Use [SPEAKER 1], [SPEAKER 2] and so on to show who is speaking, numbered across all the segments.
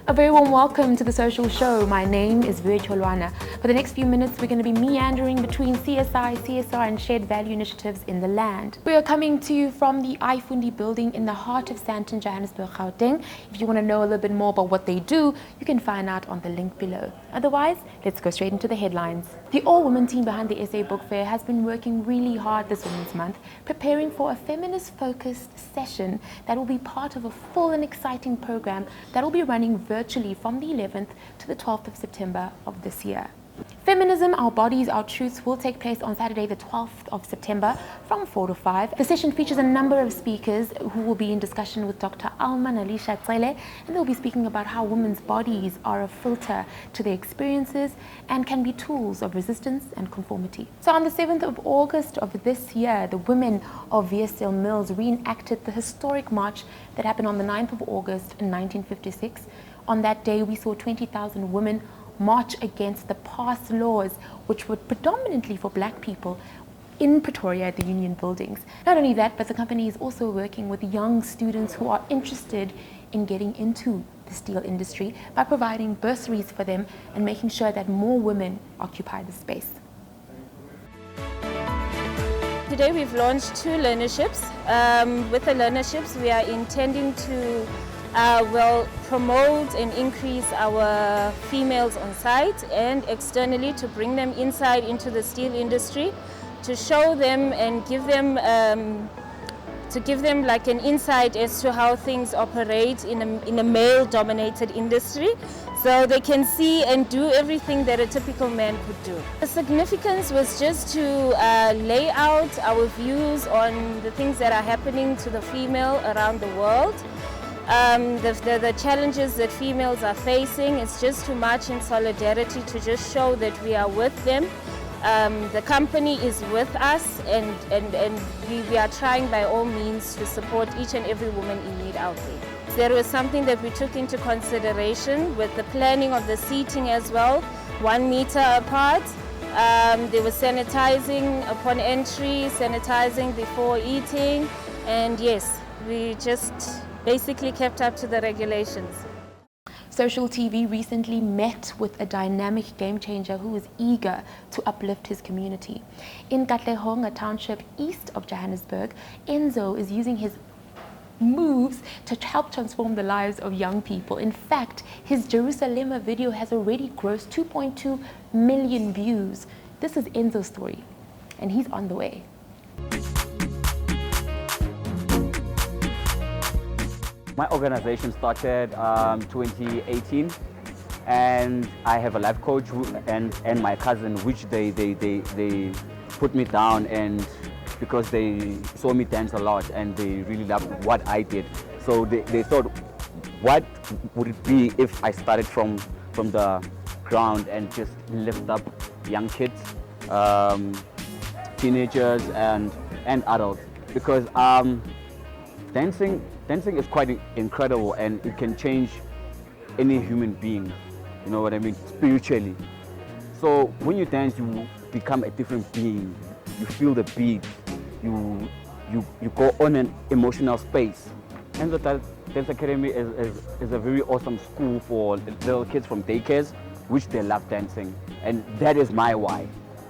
[SPEAKER 1] A very warm welcome to the Social Show. My name is Virtual Luana. For the next few minutes, we're going to be meandering between CSI, CSR and shared value initiatives in the land. We are coming to you from the iFundi building in the heart of Sandton, Johannesburg, Gauteng. If you want to know a little bit more about what they do, you can find out on the link below. Otherwise, let's go straight into the headlines. The all-women team behind the SA Book Fair has been working really hard this Women's Month, preparing for a feminist-focused session that will be part of a full and exciting program that will be running virtually from the 11th to the 12th of September of this year. Feminism, Our Bodies, Our Truths will take place on Saturday the 12th of September from 4 to 5. The session features a number of speakers who will be in discussion with Dr. Alman Alisha Tsele, and they'll be speaking about how women's bodies are a filter to their experiences and can be tools of resistance and conformity. So on the 7th of August of this year, the women of VSL Mills reenacted the historic march that happened on the 9th of August in 1956. On that day, we saw 20,000 women march against the past laws which were predominantly for black people in Pretoria at the Union buildings. Not only that, but the company is also working with young students who are interested in getting into the steel industry by providing bursaries for them and making sure that more women occupy the space.
[SPEAKER 2] Today we've launched 2 learnerships. With the learnerships we are intending to promote and increase our females on site and externally to bring them inside into the steel industry, to show them and give them like an insight as to how things operate in a male-dominated industry, so they can see and do everything that a typical man could do. The significance was just to lay out our views on the things that are happening to the female around the world. The challenges that females are facing. It's just to march in solidarity, to just show that we are with them. The company is with us, and we are trying by all means to support each and every woman in need out there. There was something that we took into consideration with the planning of the seating as well, 1 meter apart. They were sanitizing upon entry, sanitizing before eating, and yes, we just basically kept up to the regulations.
[SPEAKER 1] Social TV recently met with a dynamic game changer who is eager to uplift his community. In Katlehong, a township east of Johannesburg, Enzo is using his moves to help transform the lives of young people. In fact, his Jerusalem video has already grossed 2.2 million views. This is Enzo's story, and he's on the way.
[SPEAKER 3] My organization started 2018, and I have a life coach and my cousin, which they put me down, and because they saw me dance a lot and they really loved what I did. So they thought, what would it be if I started from the ground and just lift up young kids, teenagers and adults, because dancing is quite incredible, and it can change any human being, you know what I mean, spiritually. So when you dance, you become a different being. You feel the beat, you go on an emotional space. And the Dance Academy is a very awesome school for little kids from daycares, which they love dancing. And that is my why.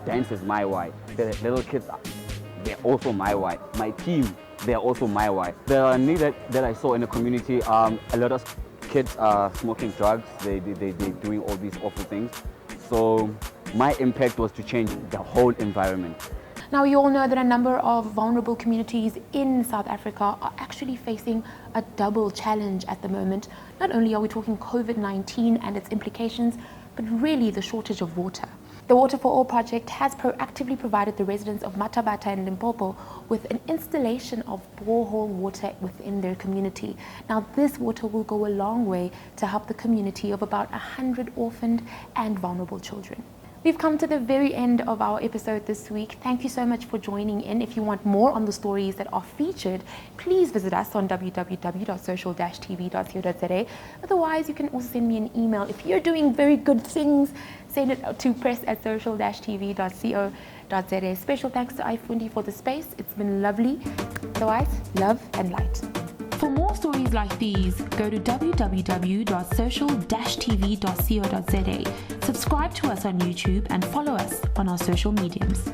[SPEAKER 3] Dance is my why. The little kids, they're also my why. My team, they're also my why. The need that I saw in the community, a lot of kids are smoking drugs, they're doing all these awful things. So my impact was to change the whole environment.
[SPEAKER 1] Now, you all know that a number of vulnerable communities in South Africa are actually facing a double challenge at the moment. Not only are we talking COVID-19 and its implications, but really the shortage of water. The Water for All project has proactively provided the residents of Matabata and Limpopo with an installation of borehole water within their community. Now, this water will go a long way to help the community of about 100 orphaned and vulnerable children. We've come to the very end of our episode this week. Thank you so much for joining in. If you want more on the stories that are featured, please visit us on www.social-tv.co.za. Otherwise, you can also send me an email. If you're doing very good things, send it to press@social-tv.co.za. Special thanks to iFundi for the space. It's been lovely. Otherwise, love and light. For more stories like these, go to www.social-tv.co.za, subscribe to us on YouTube, and follow us on our social mediums.